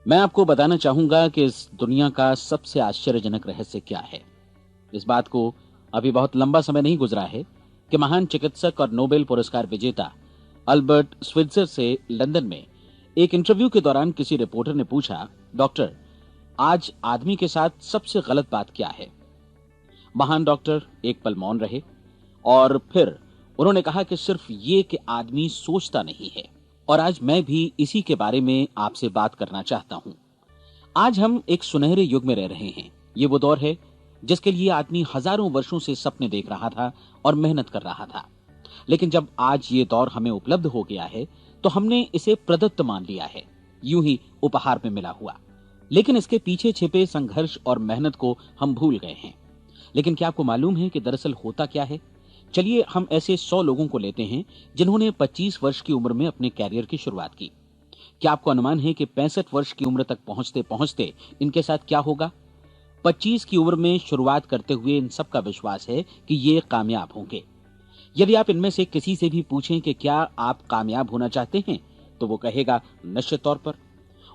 मैं आपको बताना चाहूंगा कि इस दुनिया का सबसे आश्चर्यजनक रहस्य क्या है। इस बात को अभी बहुत लंबा समय नहीं गुजरा है कि महान चिकित्सक और नोबेल पुरस्कार विजेता अल्बर्ट स्विट्जर से लंदन में एक इंटरव्यू के दौरान किसी रिपोर्टर ने पूछा, डॉक्टर, आज आदमी के साथ सबसे गलत बात क्या है? महान डॉक्टर एक पल मौन रहे और फिर उन्होंने कहा कि सिर्फ ये कि आदमी सोचता नहीं है। और आज मैं भी इसी के बारे में आपसे बात करना चाहता हूं। आज हम एक सुनहरे युग में रह रहे हैं। ये वो दौर है जिसके लिए आदमी हजारों वर्षों से सपने देख रहा था और मेहनत कर रहा था। लेकिन जब आज ये दौर हमें उपलब्ध हो गया है तो हमने इसे प्रदत्त मान लिया है, यूं ही उपहार में मिला हुआ। लेकिन इसके पीछे छिपे संघर्ष और मेहनत को हम भूल गए हैं। लेकिन क्या आपको मालूम है कि दरअसल होता क्या है? चलिए हम ऐसे 100 लोगों को लेते हैं जिन्होंने 25 वर्ष की उम्र में अपने कैरियर की शुरुआत की। क्या आपको अनुमान है कि 65 वर्ष की उम्र तक पहुंचते पहुंचते इनके साथ क्या होगा? 25 की उम्र में शुरुआत करते हुए इन सब का विश्वास है कि ये कामयाब होंगे। यदि आप इनमें से किसी से भी पूछें कि क्या आप कामयाब होना चाहते हैं, तो वो कहेगा निश्चित तौर पर।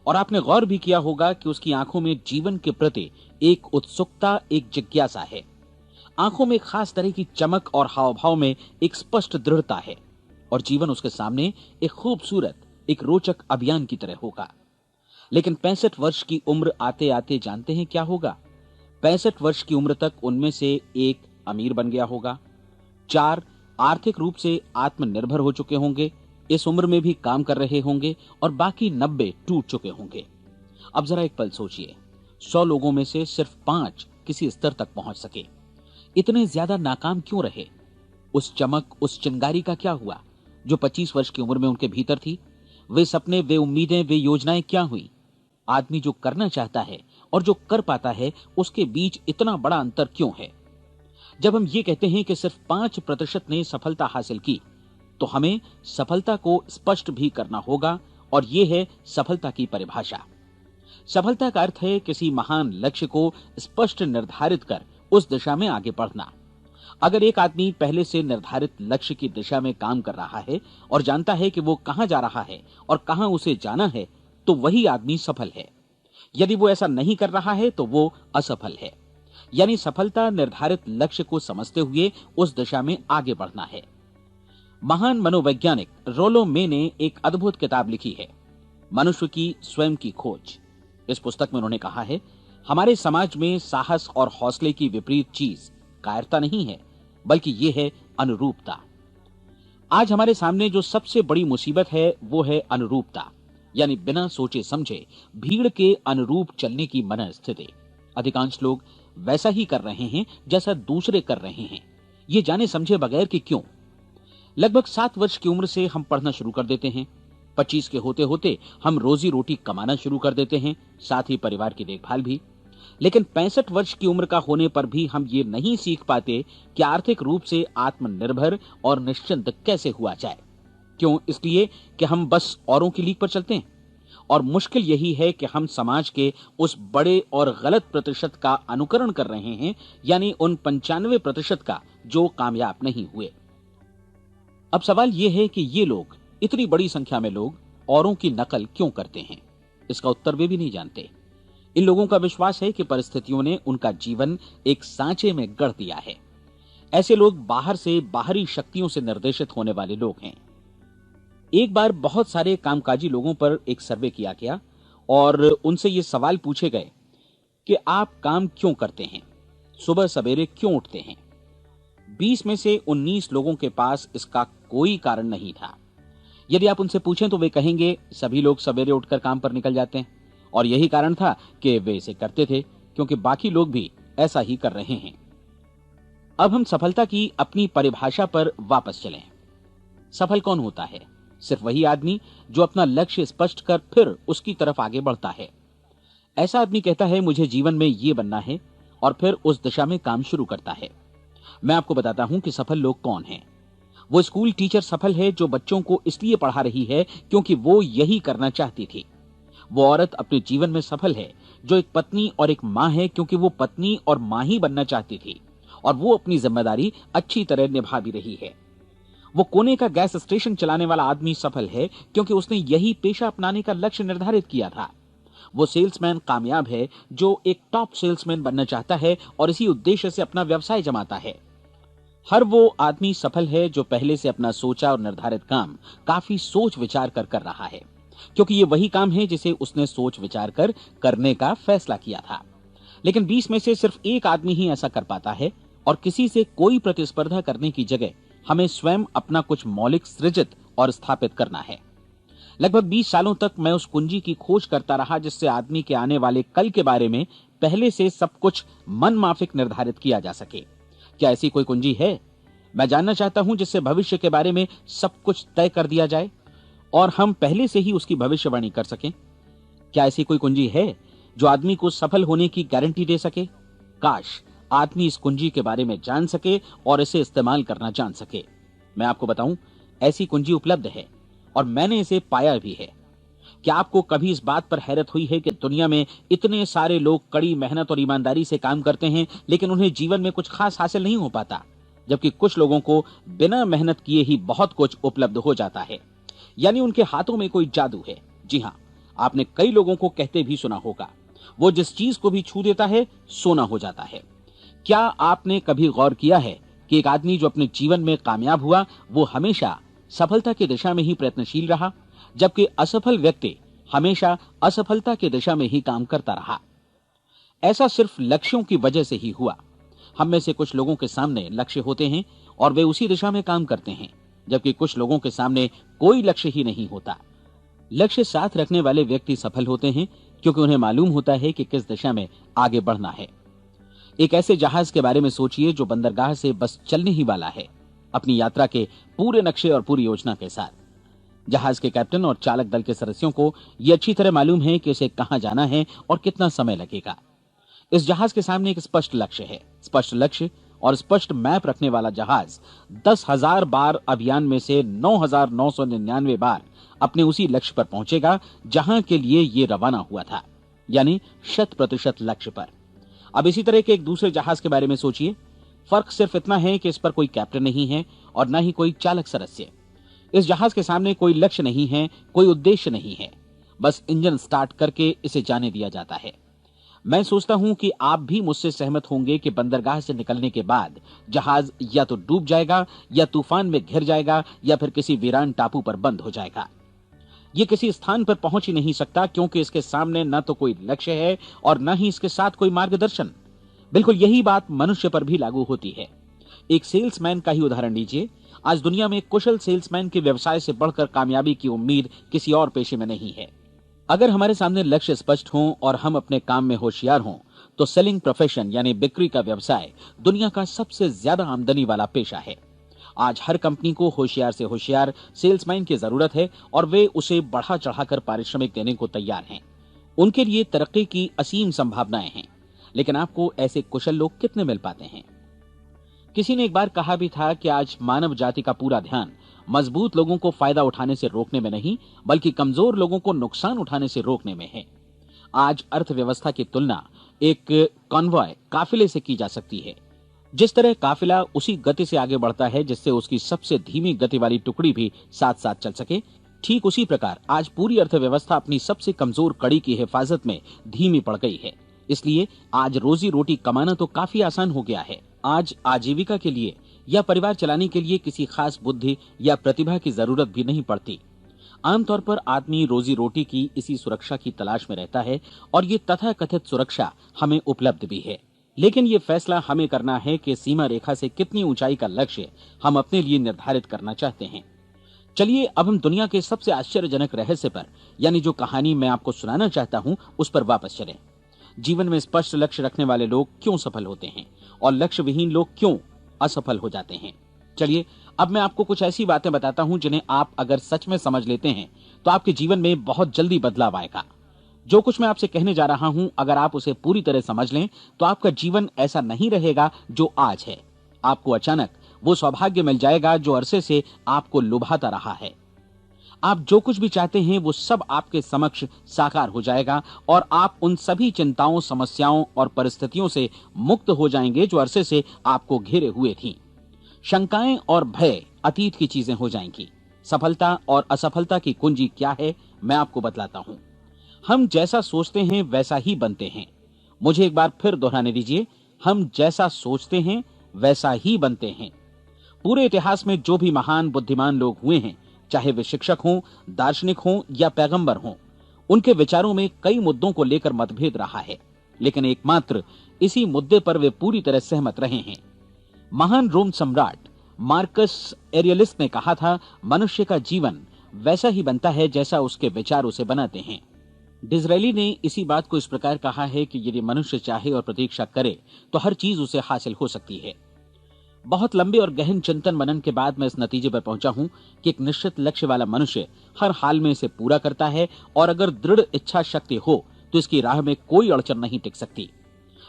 और आपने गौर भी किया होगा कि उसकी आंखों में जीवन के प्रति एक उत्सुकता, एक जिज्ञासा है। आंखों में खास तरह की चमक और हाव भाव में एक स्पष्ट दृढ़ता है और जीवन उसके सामने एक खूबसूरत, एक रोचक अभियान की तरह होगा। लेकिन 65 वर्ष की उम्र आते आते जानते हैं क्या होगा? 65 वर्ष की उम्र तक उनमें से एक अमीर बन गया होगा, 4 आर्थिक रूप से आत्मनिर्भर हो चुके होंगे, इस उम्र में भी काम कर रहे होंगे और बाकी 90 टूट चुके होंगे। अब जरा एक पल सोचिए, 100 लोगों में से सिर्फ 5 किसी स्तर तक पहुंच सके। इतने ज्यादा नाकाम क्यों रहे? उस चमक, उस चिंगारी का क्या हुआ जो 25 वर्ष की उम्र में उनके भीतर थी? वे सपने, वे उम्मीदें, वे योजनाएं क्या हुई? आदमी जो करना चाहता है और जो कर पाता है, उसके बीच इतना बड़ा अंतर क्यों है? जब हम ये कहते हैं कि सिर्फ 5% ने सफलता हासिल की, तो हमें सफलता को स्पष्ट भी करना होगा और यह है सफलता की परिभाषा। सफलता का अर्थ है किसी महान लक्ष्य को स्पष्ट निर्धारित कर उस दिशा में आगे बढ़ना। अगर एक आदमी पहले से निर्धारित लक्ष्य की दिशा में काम कर रहा है और जानता है कि वो कहां जा रहा है और कहां उसे जाना है, तो वही आदमी सफल है। यदि वो ऐसा नहीं कर रहा है तो वो असफल है। यानी सफलता निर्धारित लक्ष्य को समझते हुए उस दिशा में आगे बढ़ना है। महान मनोवैज्ञानिक रोलो मे ने एक अद्भुत किताब लिखी है, मनुष्य की स्वयं की खोज। इस पुस्तक में उन्होंने कहा है, हमारे समाज में साहस और हौसले की विपरीत चीज कायरता नहीं है, बल्कि यह है अनुरूपता। आज हमारे सामने जो सबसे बड़ी मुसीबत है वो है अनुरूपता, यानी बिना सोचे समझे भीड़ के अनुरूप चलने की मनस्थिति। अधिकांश लोग वैसा ही कर रहे हैं जैसा दूसरे कर रहे हैं, ये जाने समझे बगैर कि क्यों। लगभग 7 वर्ष की उम्र से हम पढ़ना शुरू कर देते हैं। 25 के होते होते हम रोजी रोटी कमाना शुरू कर देते हैं, साथ ही परिवार की देखभाल भी। लेकिन 65 वर्ष की उम्र का होने पर भी हम ये नहीं सीख पाते कि आर्थिक रूप से आत्मनिर्भर और निश्चिंत कैसे हुआ जाए। क्यों? इसलिए कि हम बस औरों की लीक पर चलते हैं। और मुश्किल यही है कि हम समाज के उस बड़े और गलत प्रतिशत का अनुकरण कर रहे हैं, यानी उन 95% का जो कामयाब नहीं हुए। अब सवाल यह है कि ये लोग, इतनी बड़ी संख्या में लोग, औरों की नकल क्यों करते हैं? इसका उत्तर वे भी नहीं जानते। इन लोगों का विश्वास है कि परिस्थितियों ने उनका जीवन एक सांचे में गढ़ दिया है। ऐसे लोग बाहर से, बाहरी शक्तियों से निर्देशित होने वाले लोग हैं। एक बार बहुत सारे कामकाजी लोगों पर एक सर्वे किया गया और उनसे ये सवाल पूछे गए कि आप काम क्यों करते हैं, सुबह सवेरे क्यों उठते हैं? 20 में से 19 लोगों के पास इसका कोई कारण नहीं था। यदि आप उनसे पूछें तो वे कहेंगे सभी लोग सवेरे उठकर काम पर निकल जाते हैं और यही कारण था कि वे इसे करते थे क्योंकि बाकी लोग भी ऐसा ही कर रहे हैं। अब हम सफलता की अपनी परिभाषा पर वापस चलें। सफल कौन होता है? सिर्फ वही आदमी जो अपना लक्ष्य स्पष्ट कर फिर उसकी तरफ आगे बढ़ता है। ऐसा आदमी कहता है मुझे जीवन में ये बनना है और फिर उस दिशा में काम शुरू करता है। मैं आपको बताता हूं कि सफल लोग कौन हैं। वो स्कूल टीचर सफल है जो बच्चों को इसलिए पढ़ा रही है क्योंकि वो यही करना चाहती थी। वो औरत अपने जीवन में सफल है जो एक पत्नी और एक मां है क्योंकि वो पत्नी और मां ही बनना चाहती थी और वो अपनी जिम्मेदारी अच्छी तरह निभा भी रही है। वो कोने का गैस स्टेशन चलाने वाला आदमी सफल है क्योंकि उसने यही पेशा अपनाने का लक्ष्य निर्धारित किया था। वो सेल्समैन कामयाब है जो एक टॉप सेल्समैन बनना चाहता है और इसी उद्देश्य से अपना व्यवसाय जमाता है। हर वो आदमी सफल है जो पहले से अपना सोचा और निर्धारित काम काफी सोच विचार कर रहा है, क्योंकि ये वही काम है जिसे उसने सोच विचार कर करने का फैसला किया था। लेकिन 20 में से सिर्फ एक आदमी ही ऐसा कर पाता है, और किसी से कोई प्रतिस्पर्धा करने की जगह हमें स्वयं अपना कुछ मौलिक सृजित और स्थापित करना है। लगभग 20 सालों तक मैं उस कुंजी की खोज करता रहा जिससे आदमी के आने वाले कल के बारे में पहले से सब कुछ मन माफिक निर्धारित किया जा सके। क्या ऐसी कोई कुंजी है? मैं जानना चाहता हूं जिससे भविष्य के बारे में सब कुछ तय कर दिया जाए और हम पहले से ही उसकी भविष्यवाणी कर सकें। क्या ऐसी कोई कुंजी है जो आदमी को सफल होने की गारंटी दे सके? काश आदमी इस कुंजी के बारे में जान सके और इसे इस्तेमाल करना जान सके। मैं आपको बताऊं, ऐसी कुंजी उपलब्ध है और मैंने इसे पाया भी है। क्या आपको कभी इस बात पर हैरत हुई है कि दुनिया में इतने सारे लोग कड़ी मेहनत और ईमानदारी से काम करते हैं, लेकिन उन्हें जीवन में कुछ खास हासिल नहीं हो पाता, जबकि कुछ लोगों को बिना मेहनत किए ही बहुत कुछ उपलब्ध हो जाता है। यानी उनके हाथों में कोई जादू है। जी हाँ, आपने कई लोगों को कहते भी सुना होगा, वो जिस चीज को भी छू देता है सोना हो जाता है। क्या आपने कभी गौर किया है कि एक आदमी जो अपने जीवन में कामयाब हुआ वो हमेशा सफलता की दिशा में ही प्रयत्नशील रहा, जबकि असफल व्यक्ति हमेशा असफलता की दिशा में ही काम करता रहा? ऐसा सिर्फ लक्ष्यों की वजह से ही हुआ। हम में से कुछ लोगों के सामने लक्ष्य होते हैं और वे उसी दिशा में काम करते हैं, जबकि कुछ लोगों के सामने कोई लक्ष्य ही नहीं होता। लक्ष्य साथ रखने वाले व्यक्ति सफल होते हैं क्योंकि उन्हें मालूम होता है कि किस दिशा में आगे बढ़ना है। एक ऐसे जहाज के बारे में सोचिए जो बंदरगाह से बस चलने ही वाला है, अपनी यात्रा के पूरे नक्शे और पूरी योजना के साथ। जहाज के कैप्टन और चालक दल के सदस्यों को यह अच्छी तरह मालूम है कि उसे कहां जाना है और कितना समय लगेगा। इस जहाज के सामने एक स्पष्ट लक्ष्य है। स्पष्ट लक्ष्य और स्पष्ट मैप रखने वाला जहाज 10,000 बार अभियान में से 9,999 बार अपने उसी लक्ष्य पर पहुंचेगा जहां के लिए ये रवाना हुआ था, यानी 100% लक्ष्य पर। अब इसी तरह के एक दूसरे जहाज के बारे में सोचिए। फर्क सिर्फ इतना है कि इस पर कोई कैप्टन नहीं है और न ही कोई चालक सदस्य। इस जहाज के सामने कोई लक्ष्य नहीं है, कोई उद्देश्य नहीं है, बस इंजन स्टार्ट करके इसे जाने दिया जाता है। मैं सोचता हूं कि आप भी मुझसे सहमत होंगे कि बंदरगाह से निकलने के बाद जहाज या तो डूब जाएगा या तूफान में घिर जाएगा या फिर किसी वीरान टापू पर बंद हो जाएगा। ये किसी स्थान पर पहुंच ही नहीं सकता क्योंकि इसके सामने न तो कोई लक्ष्य है और न ही इसके साथ कोई मार्गदर्शन। बिल्कुल यही बात मनुष्य पर भी लागू होती है। एक सेल्समैन का ही उदाहरण लीजिए। आज दुनिया में कुशल सेल्समैन के व्यवसाय से बढ़कर कामयाबी की उम्मीद किसी और पेशे में नहीं है। अगर हमारे सामने लक्ष्य स्पष्ट हों और हम अपने काम में होशियार हों तो सेलिंग प्रोफेशन यानी बिक्री का व्यवसाय दुनिया का सबसे ज्यादा आमदनी वाला पेशा है। आज हर कंपनी को होशियार से होशियार सेल्समैन की जरूरत है और वे उसे बढ़ा चढ़ाकर पारिश्रमिक देने को तैयार हैं। उनके लिए तरक्की की असीम संभावनाएं हैं, लेकिन आपको ऐसे कुशल लोग कितने मिल पाते हैं? किसी ने एक बार कहा भी था कि आज मानव जाति का पूरा ध्यान मजबूत लोगों को फायदा उठाने से रोकने में नहीं, बल्कि कमजोर लोगों को नुकसान उठाने से रोकने में है। आज अर्थव्यवस्था की तुलना एक कॉन्वॉय काफिले से की जा सकती है। जिस तरह काफिला उसी गति से आगे बढ़ता है जिससे उसकी सबसे धीमी गति वाली टुकड़ी भी साथ साथ चल सके, ठीक उसी प्रकार आज पूरी अर्थव्यवस्था अपनी सबसे कमजोर कड़ी की हिफाजत में धीमी पड़ गई है। इसलिए आज रोजी रोटी कमाना तो काफी आसान हो गया है। आज आजीविका के लिए या परिवार चलाने के लिए किसी खास बुद्धि या प्रतिभा की जरूरत भी नहीं पड़ती। आमतौर पर आदमी रोजी रोटी की इसी सुरक्षा की तलाश में रहता है और ये तथाकथित सुरक्षा हमें उपलब्ध भी है। लेकिन ये फैसला हमें करना है कि सीमा रेखा से कितनी ऊंचाई का लक्ष्य हम अपने लिए निर्धारित करना चाहते हैं। चलिए अब हम दुनिया के सबसे आश्चर्यजनक रहस्य पर, यानी जो कहानी मैं आपको सुनाना चाहता हूं, उस पर वापस चलें। जीवन में स्पष्ट लक्ष्य रखने वाले लोग क्यों सफल होते हैं और लक्ष्य विहीन लोग क्यों असफल हो जाते हैं? चलिए अब मैं आपको कुछ ऐसी बातें बताता हूं जिन्हें आप अगर सच में समझ लेते हैं तो आपके जीवन में बहुत जल्दी बदलाव आएगा। जो कुछ मैं आपसे कहने जा रहा हूं, अगर आप उसे पूरी तरह समझ लें तो आपका जीवन ऐसा नहीं रहेगा जो आज है। आपको अचानक वो सौभाग्य मिल जाएगा जो अरसे से आपको लुभाता रहा है। आप जो कुछ भी चाहते हैं वो सब आपके समक्ष साकार हो जाएगा और आप उन सभी चिंताओं, समस्याओं और परिस्थितियों से मुक्त हो जाएंगे जो अरसे से आपको घेरे हुए थीं। शंकाएं और भय अतीत की चीजें हो जाएंगी। सफलता और असफलता की कुंजी क्या है, मैं आपको बतलाता हूं। हम जैसा सोचते हैं वैसा ही बनते हैं। मुझे एक बार फिर दोहराने दीजिए, हम जैसा सोचते हैं वैसा ही बनते हैं। पूरे इतिहास में जो भी महान बुद्धिमान लोग हुए हैं, चाहे वे शिक्षक हों, दार्शनिक हों या पैगंबर हों, उनके विचारों में कई मुद्दों को लेकर मतभेद रहा है, लेकिन एकमात्र इसी मुद्दे पर वे पूरी तरह सहमत रहे हैं। महान रोम सम्राट मार्कस एरियलिस ने कहा था, मनुष्य का जीवन वैसा ही बनता है जैसा उसके विचार उसे बनाते हैं। डिज़रायली ने इसी बात को इस प्रकार कहा है कि यदि मनुष्य चाहे और प्रतीक्षा करे तो हर चीज उसे हासिल हो सकती है। बहुत लंबे और गहन चिंतन मनन के बाद मैं इस नतीजे पर पहुंचा हूं कि एक निश्चित लक्ष्य वाला मनुष्य हर हाल में इसे पूरा करता है, और अगर दृढ़ इच्छा शक्ति हो तो इसकी राह में कोई अड़चन नहीं टिक सकती।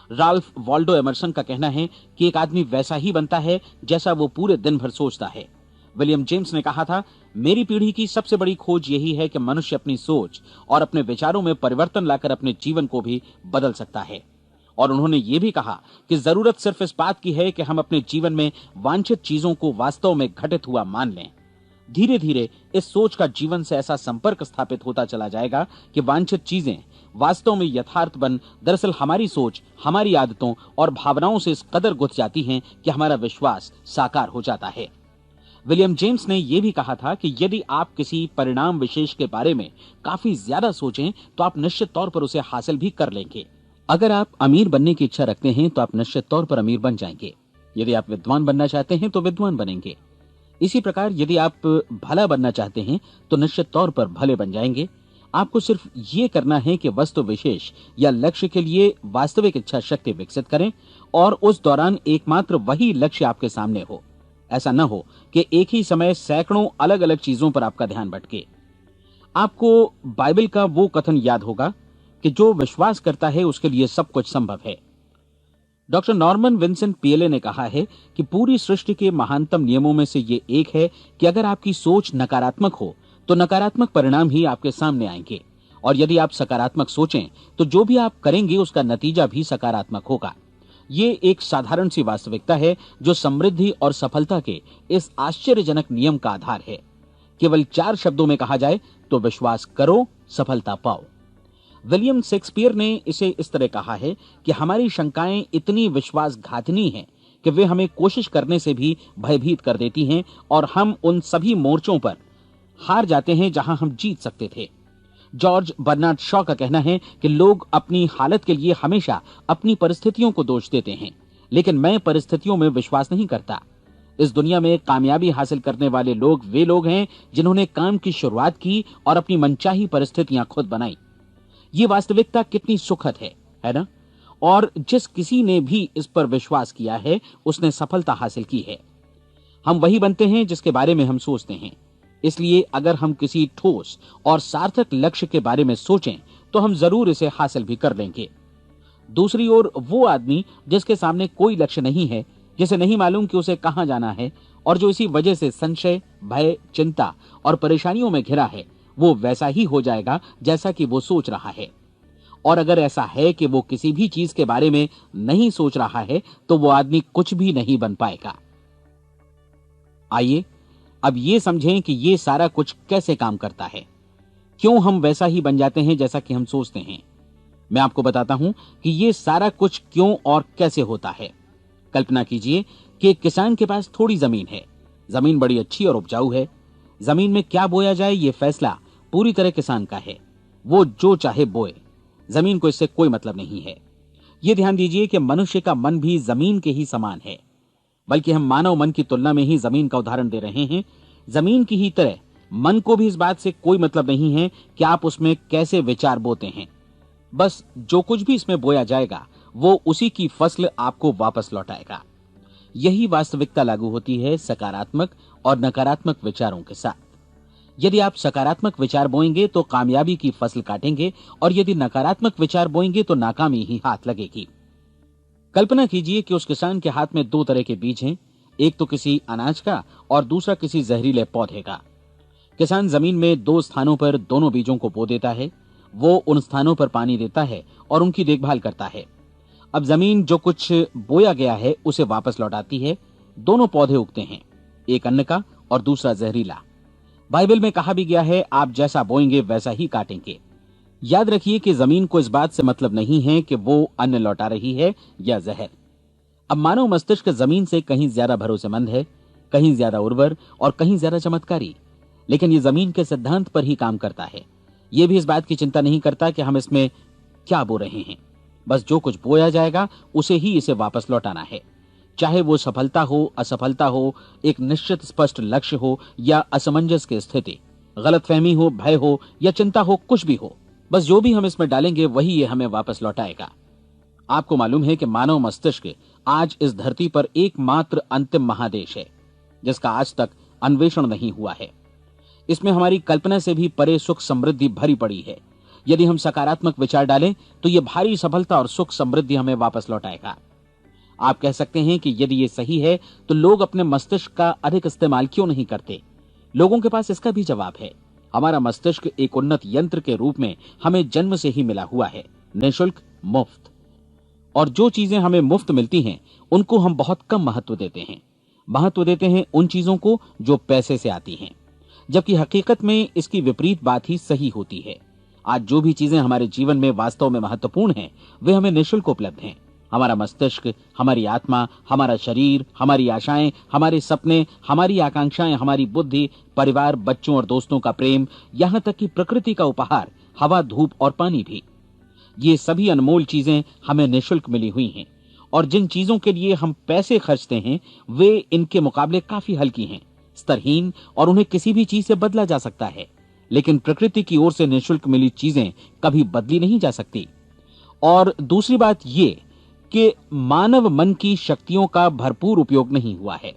राल्फ वॉल्डो एमर्सन का कहना है कि एक आदमी वैसा ही बनता है जैसा वो पूरे दिन भर सोचता है। विलियम जेम्स ने कहा था, मेरी पीढ़ी की सबसे बड़ी खोज यही है कि मनुष्य अपनी सोच और अपने विचारों में परिवर्तन लाकर अपने जीवन को भी बदल सकता है। और उन्होंने ये भी कहा कि जरूरत सिर्फ इस बात की है कि हम अपने जीवन में वांछित चीजों को वास्तव में घटित हुआ मान लें। धीरे धीरे इस सोच का जीवन से ऐसा संपर्क स्थापित होता चला जाएगा कि वांछित चीजें वास्तव में यथार्थ बन दरअसल हमारी सोच, हमारी आदतों और भावनाओं से इस कदर गुथ जाती हैं कि हमारा विश्वास साकार हो जाता है। विलियम जेम्स ने यह भी कहा था कि यदि आप किसी परिणाम विशेष के बारे में काफी ज्यादा सोचें तो आप निश्चित तौर पर उसे हासिल भी कर लेंगे। अगर आप अमीर बनने की इच्छा रखते हैं तो आप निश्चित तौर पर अमीर बन जाएंगे। यदि आप विद्वान बनना चाहते हैं तो विद्वान बनेंगे। इसी प्रकार यदि आप भला बनना चाहते हैं तो निश्चित तौर पर भले बन जाएंगे। आपको सिर्फ ये करना है कि वस्तु विशेष या लक्ष्य के लिए वास्तविक इच्छा शक्ति विकसित करें और उस दौरान एकमात्र वही लक्ष्य आपके सामने हो। ऐसा न हो कि एक ही समय सैकड़ों अलग अलग चीजों पर आपका ध्यान भटके। आपको बाइबल का वो कथन याद होगा कि जो विश्वास करता है उसके लिए सब कुछ संभव है। डॉक्टर नॉर्मन विंसेंट पीएले ने कहा है कि पूरी सृष्टि के महानतम नियमों में से ये एक है कि अगर आपकी सोच नकारात्मक हो तो नकारात्मक परिणाम ही आपके सामने आएंगे, और यदि आप सकारात्मक सोचें तो जो भी आप करेंगे उसका नतीजा भी सकारात्मक होगा। ये एक साधारण सी वास्तविकता है जो समृद्धि और सफलता के इस आश्चर्यजनक नियम का आधार है। केवल 4 शब्दों में कहा जाए तो विश्वास करो, सफलता पाओ। विलियम शेक्सपियर ने इसे इस तरह कहा है कि हमारी शंकाएं इतनी विश्वासघातिनी हैं कि वे हमें कोशिश करने से भी भयभीत कर देती हैं, और हम उन सभी मोर्चों पर हार जाते हैं जहां हम जीत सकते थे। जॉर्ज बर्नार्ड शॉ का कहना है कि लोग अपनी हालत के लिए हमेशा अपनी परिस्थितियों को दोष देते हैं, लेकिन मैं परिस्थितियों में विश्वास नहीं करता। इस दुनिया में कामयाबी हासिल करने वाले लोग वे लोग हैं जिन्होंने काम की शुरुआत की और अपनी मनचाही परिस्थितियां खुद बनाई। ये वास्तविकता कितनी सुखद है ना? और जिस किसी ने भी इस पर विश्वास किया है उसने सफलता हासिल की है। हम वही बनते हैं जिसके बारे में हम सोचते हैं। इसलिए अगर हम किसी ठोस और सार्थक लक्ष्य के बारे में सोचें तो हम जरूर इसे हासिल भी कर लेंगे। दूसरी ओर वो आदमी जिसके सामने कोई लक्ष्य नहीं है, जिसे नहीं मालूम कि उसे कहां जाना है, और जो इसी वजह से संशय, भय, चिंता और परेशानियों में घिरा है, वो वैसा ही हो जाएगा जैसा कि वो सोच रहा है। और अगर ऐसा है कि वो किसी भी चीज के बारे में नहीं सोच रहा है तो वो आदमी कुछ भी नहीं बन पाएगा। आइए अब ये समझें कि ये सारा कुछ कैसे काम करता है, क्यों हम वैसा ही बन जाते हैं जैसा कि हम सोचते हैं। मैं आपको बताता हूं कि ये सारा कुछ क्यों और कैसे होता है। कल्पना कीजिए कि एक किसान के पास थोड़ी जमीन है। जमीन बड़ी अच्छी और उपजाऊ है। जमीन में क्या बोया जाए ये फैसला पूरी तरह किसान का है। वो जो चाहे बोए, जमीन को इससे कोई मतलब नहीं है। ये ध्यान दीजिए कि मनुष्य का मन भी जमीन के ही समान है, बल्कि हम मानव मन की तुलना में ही जमीन का उदाहरण दे रहे हैं। जमीन की ही तरह मन को भी इस बात से कोई मतलब नहीं है कि आप उसमें कैसे विचार बोते हैं। बस जो कुछ भी इसमें बोया जाएगा वो उसी की फसल आपको वापस लौटाएगा। यही वास्तविकता लागू होती है सकारात्मक और नकारात्मक विचारों के साथ। यदि आप सकारात्मक विचार बोएंगे तो कामयाबी की फसल काटेंगे, और यदि नकारात्मक विचार बोएंगे तो नाकामी ही हाथ लगेगी। कल्पना कीजिए कि उस किसान के हाथ में 2 तरह के बीज हैं, एक तो किसी अनाज का और दूसरा किसी जहरीले पौधे का। किसान जमीन में 2 स्थानों पर दोनों बीजों को बो देता है। वो उन स्थानों पर पानी देता है और उनकी देखभाल करता है। अब जमीन जो कुछ बोया गया है उसे वापस लौटाती है। दोनों पौधे उगते हैं, एक अन्न का और दूसरा जहरीला। बाइबल में कहा भी गया है, आप जैसा बोएंगे वैसा ही काटेंगे। याद रखिए कि जमीन को इस बात से मतलब नहीं है कि वो अन्न लौटा रही है या जहर। अब मानव मस्तिष्क जमीन से कहीं ज्यादा भरोसेमंद है, कहीं ज्यादा उर्वर और कहीं ज्यादा चमत्कारी, लेकिन ये जमीन के सिद्धांत पर ही काम करता है। ये भी इस बात की चिंता नहीं करता कि हम इसमें क्या बो रहे हैं। बस जो कुछ बोया जाएगा उसे ही इसे वापस लौटाना है, चाहे वो सफलता हो, असफलता हो, एक निश्चित स्पष्ट लक्ष्य हो या असमंजस की स्थिति, गलतफहमी हो, भय हो या चिंता हो, कुछ भी हो। बस जो भी हम इसमें डालेंगे वही ये हमें वापस लौटाएगा। आपको मालूम है कि मानव मस्तिष्क आज इस धरती पर एकमात्र अंतिम महादेश है जिसका आज तक अन्वेषण नहीं हुआ है। इसमें हमारी कल्पना से भी परे सुख समृद्धि भरी पड़ी है। यदि हम सकारात्मक विचार डालें तो यह भारी सफलता और सुख समृद्धि हमें वापस लौटाएगा। आप कह सकते हैं कि यदि ये सही है तो लोग अपने मस्तिष्क का अधिक इस्तेमाल क्यों नहीं करते? लोगों के पास इसका भी जवाब है। हमारा मस्तिष्क एक उन्नत यंत्र के रूप में हमें जन्म से ही मिला हुआ है, निःशुल्क, मुफ्त। और जो चीजें हमें मुफ्त मिलती हैं उनको हम बहुत कम महत्व देते हैं। महत्व देते हैं उन चीजों को जो पैसे से आती हैं, जबकि हकीकत में इसकी विपरीत बात ही सही होती है। आज जो भी चीजें हमारे जीवन में वास्तव में महत्वपूर्ण हैं वे हमें निःशुल्क उपलब्ध हैं। हमारा मस्तिष्क, हमारी आत्मा, हमारा शरीर, हमारी आशाएं, हमारे सपने, हमारी आकांक्षाएं, हमारी बुद्धि, परिवार, बच्चों और दोस्तों का प्रेम, यहां तक कि प्रकृति का उपहार, हवा, धूप और पानी भी, ये सभी अनमोल चीजें हमें निःशुल्क मिली हुई हैं। और जिन चीजों के लिए हम पैसे खर्चते हैं वे इनके मुकाबले काफी हल्की हैं, स्तरहीन, और उन्हें किसी भी चीज से बदला जा सकता है। लेकिन प्रकृति की ओर से निःशुल्क मिली चीजें कभी बदली नहीं जा सकती। और दूसरी बात ये कि मानव मन की शक्तियों का भरपूर उपयोग नहीं हुआ है।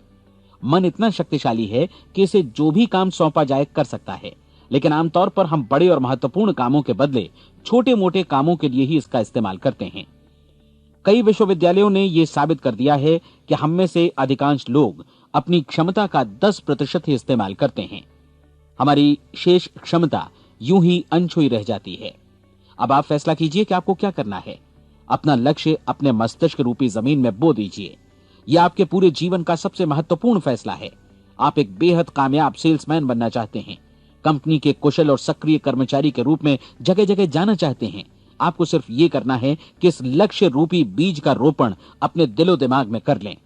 मन इतना शक्तिशाली है कि इसे जो भी काम सौंपा जाए कर सकता है, लेकिन आमतौर पर हम बड़े और महत्वपूर्ण कामों के बदले छोटे मोटे कामों के लिए ही इसका इस्तेमाल करते हैं। कई विश्वविद्यालयों ने यह साबित कर दिया है कि हम में से अधिकांश लोग अपनी क्षमता का 10% ही इस्तेमाल करते हैं। हमारी शेष क्षमता यूं ही अनछुई रह जाती है। अब आप फैसला कीजिए कि आपको क्या करना है। अपना लक्ष्य अपने मस्तिष्क रूपी जमीन में बो दीजिए। यह आपके पूरे जीवन का सबसे महत्वपूर्ण फैसला है। आप एक बेहद कामयाब सेल्समैन बनना चाहते हैं, कंपनी के कुशल और सक्रिय कर्मचारी के रूप में जगह जगह जाना चाहते हैं। आपको सिर्फ ये करना है कि इस लक्ष्य रूपी बीज का रोपण अपने दिलो दिमाग में कर लें।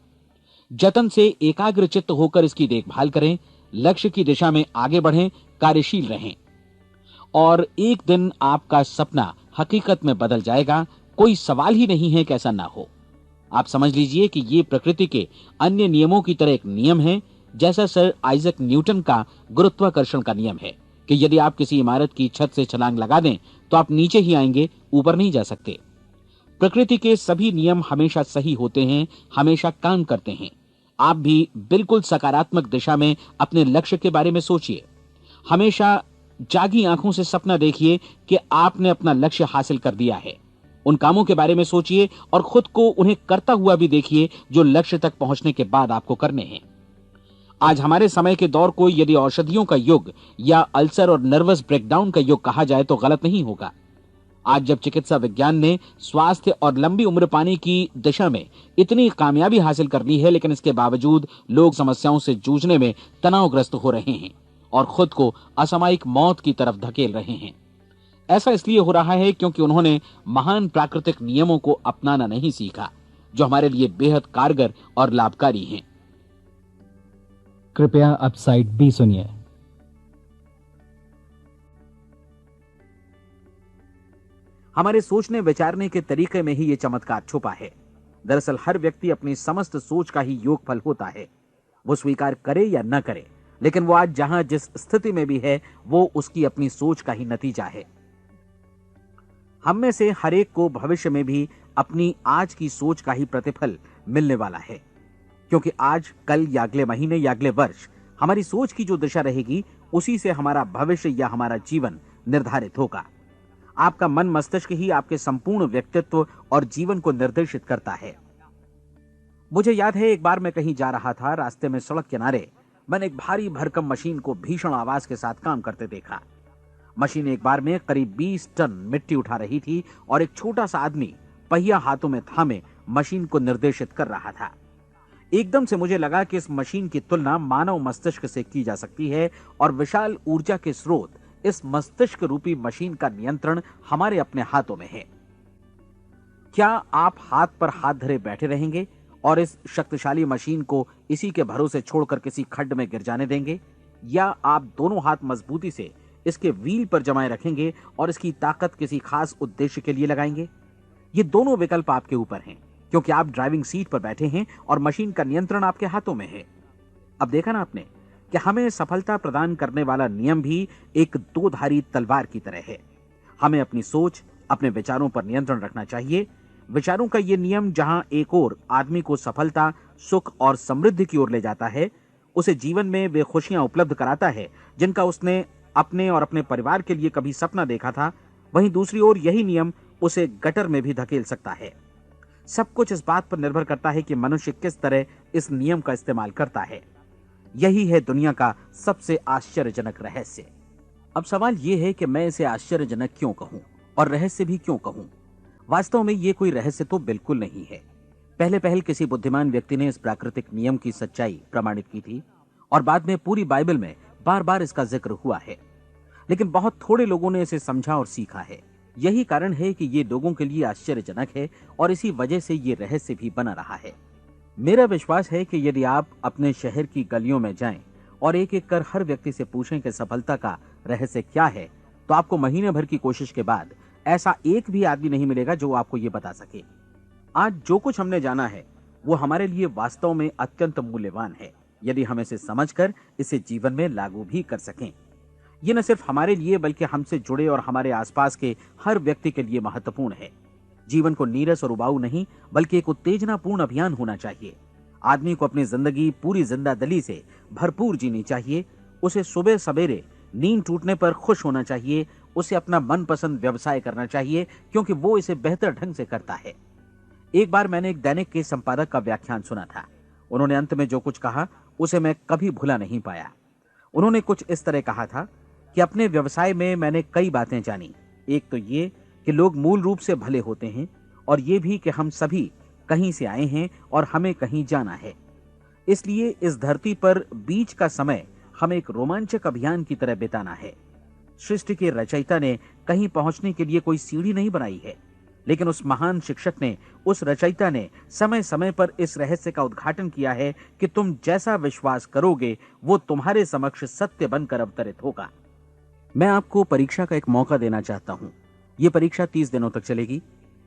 जतन से एकाग्रचित्त होकर इसकी देखभाल करें, लक्ष्य की दिशा में आगे बढ़ें, कार्यशील रहें, और एक दिन आपका सपना हकीकत में बदल जाएगा। कोई सवाल ही नहीं है कि ऐसा ना हो। आप समझ लीजिए कि ये प्रकृति के अन्य नियमों की तरह एक नियम है, जैसा सर आइजक न्यूटन का गुरुत्वाकर्षण का नियम है कि यदि आप किसी इमारत की छत से छलांग लगा दें तो आप नीचे ही आएंगे, ऊपर नहीं जा सकते। प्रकृति के सभी नियम हमेशा सही होते हैं, हमेशा काम करते हैं। आप भी बिल्कुल सकारात्मक दिशा में अपने लक्ष्य के बारे में सोचिए। हमेशा जागी आंखों से सपना देखिए कि आपने अपना लक्ष्य हासिल कर दिया है। उन कामों के बारे में सोचिए और खुद को उन्हें करता हुआ भी देखिए जो लक्ष्य तक पहुंचने के बाद आपको करने हैं। आज हमारे समय के दौर को यदि औषधियों का युग या अल्सर और नर्वस ब्रेकडाउन का युग कहा जाए तो गलत नहीं होगा। आज जब चिकित्सा विज्ञान ने स्वास्थ्य और लंबी उम्र पाने की दिशा में इतनी कामयाबी हासिल कर ली है, लेकिन इसके बावजूद लोग समस्याओं से जूझने में तनावग्रस्त हो रहे हैं और खुद को असामयिक मौत की तरफ धकेल रहे हैं। ऐसा इसलिए हो रहा है क्योंकि उन्होंने महान प्राकृतिक नियमों को अपनाना नहीं सीखा, जो हमारे लिए बेहद कारगर और लाभकारी हैं। कृपया अब साइड बी सुनिए। हमारे सोचने विचारने के तरीके में ही ये चमत्कार छुपा है। दरअसल हर व्यक्ति अपनी समस्त सोच का ही योगफल होता है। वो स्वीकार करे या न करे, लेकिन वो आज जहां जिस स्थिति में भी है वो उसकी अपनी सोच का ही नतीजा है। हम में से हर एक को भविष्य में भी अपनी आज की सोच का ही प्रतिफल मिलने वाला है, क्योंकि आज, कल या अगले महीने या अगले वर्ष हमारी सोच की जो दिशा रहेगी उसी से हमारा भविष्य या हमारा जीवन निर्धारित होगा। आपका मन मस्तिष्क ही आपके संपूर्ण व्यक्तित्व और जीवन को निर्देशित करता है। मुझे याद है एक बार मैं कहीं जा रहा था, रास्ते में सड़क किनारे मैंने एक भारी भरकम मशीन को भीषण आवाज के साथ काम करते देखा। मशीन एक बार में करीब 20 टन मिट्टी उठा रही थी और एक छोटा सा आदमी पहिया हाथों में थामे मशीन को निर्देशित कर रहा था। एकदम से मुझे लगा कि इस मशीन की तुलना मानव मस्तिष्क से की जा सकती है और विशाल ऊर्जा के स्रोत इस मस्तिष्क रूपी मशीन का नियंत्रण हमारे अपने हाथों में है। क्या आप हाथ पर हाथ धरे बैठे रहेंगे और इस शक्तिशाली मशीन को इसी के भरोसे छोड़कर किसी खड्ड में गिर जाने देंगे, या आप दोनों हाथ मजबूती से इसके व्हील पर जमाए रखेंगे और इसकी ताकत किसी खास उद्देश्य के लिए लगाएंगे? ये दोनों विकल्प आपके ऊपर हैं, क्योंकि आप ड्राइविंग सीट पर बैठे हैं और मशीन का नियंत्रण आपके हाथों में है। अब देखा ना आपने कि हमें सफलता प्रदान करने वाला नियम भी एक दो-धारी तलवार की तरह है। हमें अपनी सोच, अपने विचारों पर नियंत्रण रखना चाहिए। विचारों का ये नियम जहां एक ओर आदमी को सफलता, सुख और समृद्धि की ओर ले जाता है, उसे जीवन में वे खुशियां उपलब्ध कराता है जिनका उसने अपने और अपने परिवार के लिए कभी सपना देखा था, वहीं दूसरी ओर यही नियम उसे गटर में भी धकेल सकता है। सब कुछ इस बात पर निर्भर करता है कि मनुष्य किस तरह इस नियम का इस्तेमाल करता है। यही है दुनिया का सबसे आश्चर्यजनक रहस्य। अब सवाल यह है कि मैं इसे आश्चर्यजनक क्यों कहूं और रहस्य भी क्यों कहूं? वास्तव में यह कोई रहस्य तो बिल्कुल नहीं है। पहले पहल किसी बुद्धिमान व्यक्ति ने इस प्राकृतिक नियम की सच्चाई प्रमाणित की थी और बाद में पूरी बाइबल में बार बार इसका जिक्र हुआ है, लेकिन बहुत थोड़े लोगों ने इसे समझा और सीखा है। यही कारण है कि ये लोगों के लिए आश्चर्यजनक है और इसी वजह से ये रहस्य भी बना रहा है। मेरा विश्वास है कि यदि आप अपने शहर की गलियों में जाएं और एक एक कर हर व्यक्ति से पूछें कि सफलता का रहस्य क्या है, तो आपको महीने भर की कोशिश के बाद ऐसा एक भी आदमी नहीं मिलेगा जो आपको ये बता सके। आज जो कुछ हमने जाना है वो हमारे लिए वास्तव में अत्यंत मूल्यवान है, यदि हम इसे समझकर इसे जीवन में लागू भी कर सकें। ये न सिर्फ हमारे लिए बल्कि हमसे जुड़े और हमारे आसपास के हर व्यक्ति के लिए महत्वपूर्ण है। जीवन को नीरस और उबाऊ नहीं बल्कि एक उत्तेजनापूर्ण अभियान होना चाहिए। आदमी को अपनी जिंदगी पूरी जिंदादिली से भरपूर जीनी चाहिए। उसे सुबह सवेरे नींद टूटने पर खुश होना चाहिए। उसे अपना मनपसंद व्यवसाय करना चाहिए, क्योंकि वो इसे बेहतर ढंग से करता है। एक बार मैंने एक दैनिक के संपादक का व्याख्यान सुना था। उन्होंने अंत में जो कुछ कहा उसे मैं कभी भुला नहीं पाया। उन्होंने कुछ इस तरह कहा था कि अपने व्यवसाय में मैंने कई बातें जानी। एक तो ये कि लोग मूल रूप से भले होते हैं, और ये भी कि हम सभी कहीं से आए हैं और हमें कहीं जाना है। इसलिए इस धरती पर बीच का समय हमें एक रोमांचक अभियान की तरह बिताना है। सृष्टि के रचयिता ने कहीं पहुंचने के लिए कोई सीढ़ी नहीं बनाई है, लेकिन उस महान शिक्षक ने, उस रचयिता ने समय समय पर इस रहस्य का उद्घाटन किया है कि तुम जैसा विश्वास करोगे वो तुम्हारे समक्ष सत्य बनकर अवतरित होगा। मैं आपको परीक्षा का एक मौका देना चाहता हूं। यह परीक्षा 30 दिनों तक चलेगी।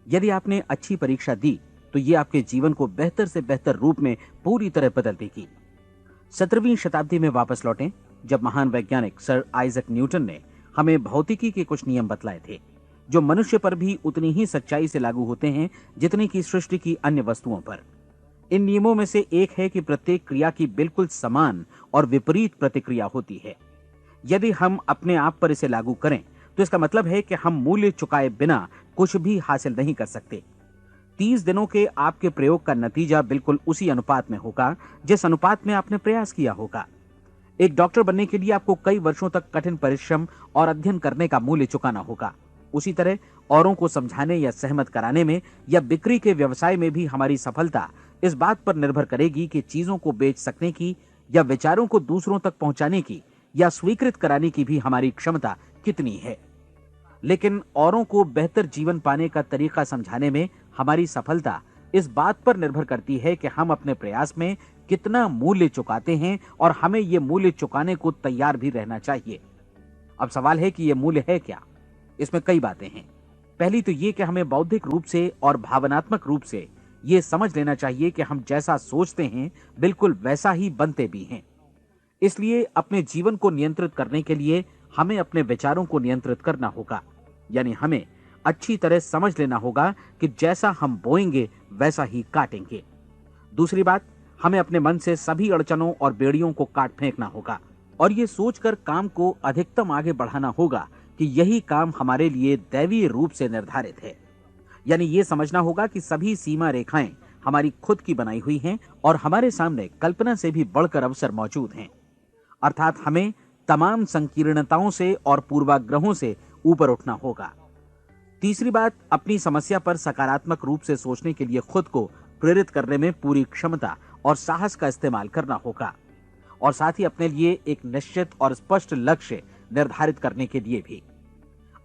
यदि आपने अच्छी परीक्षा दी तो ये आपके जीवन को बेहतर से बेहतर रूप में पूरी तरह बदल देगी। 17वीं शताब्दी में वापस लौटें, जब महान वैज्ञानिक सर आइजक न्यूटन ने हमें भौतिकी के कुछ नियम बतलाए थे, जो मनुष्य पर भी उतनी ही सच्चाई से लागू होते हैं जितनी की सृष्टि की अन्य वस्तुओं पर। इन नियमों में से एक है कि प्रत्येक क्रिया की बिल्कुल समान और विपरीत प्रतिक्रिया होती है। यदि हम अपने आप पर इसे लागू करें तो इसका मतलब है कि हम मूल्य चुकाए बिना कुछ भी हासिल नहीं कर सकते। 30 दिनों के आपके प्रयोग का नतीजा बिल्कुल उसी अनुपात में होगा जिस अनुपात में आपने प्रयास किया होगा। एक डॉक्टर बनने के लिए आपको कई वर्षों तक कठिन परिश्रम और अध्ययन करने का मूल्य चुकाना होगा। उसी तरह औरों को समझाने या सहमत कराने में या बिक्री के व्यवसाय में भी हमारी सफलता इस बात पर निर्भर करेगी कि चीजों को बेच सकने की या विचारों को दूसरों तक पहुंचाने की या स्वीकृत कराने की भी हमारी क्षमता कितनी है। लेकिन औरों को बेहतर जीवन पाने का तरीका समझाने में हमारी सफलता इस बात पर निर्भर करती है कि हम अपने प्रयास में कितना मूल्य चुकाते हैं, और हमें यह मूल्य चुकाने को तैयार भी रहना चाहिए। अब सवाल है कि यह मूल्य है क्या? इसमें कई बातें हैं। पहली तो यह कि हमें बौद्धिक रूप से और भावनात्मक रूप से यह समझ लेना चाहिए कि हम जैसा सोचते हैं बिल्कुल वैसा ही बनते भी हैं। इसलिए अपने जीवन को नियंत्रित करने के लिए हमें अपने विचारों को नियंत्रित करना होगा। यानी हमें अच्छी तरह समझ लेना होगा कि जैसा हम बोएंगे वैसा ही काटेंगे। दूसरी बात, हमें अपने मन से सभी अड़चनों और बेड़ियों को काट फेंकना होगा और ये सोचकर काम को अधिकतम आगे बढ़ाना होगा कि यही काम हमारे लिए दैवीय रूप से निर्धारित है। यानी ये समझना होगा कि सभी सीमा रेखाएं हमारी खुद की बनाई हुई हैं और हमारे सामने कल्पना से भी बढ़कर अवसर मौजूद हैं। अर्थात हमें तमाम संकीर्णताओं से और पूर्वाग्रहों से ऊपर उठना होगा। तीसरी बात, अपनी समस्या पर सकारात्मक रूप से सोचने के लिए खुद को प्रेरित करने में पूरी क्षमता और साहस का इस्तेमाल करना होगा, और साथ ही अपने लिए एक निश्चित और स्पष्ट लक्ष्य निर्धारित करने के लिए भी।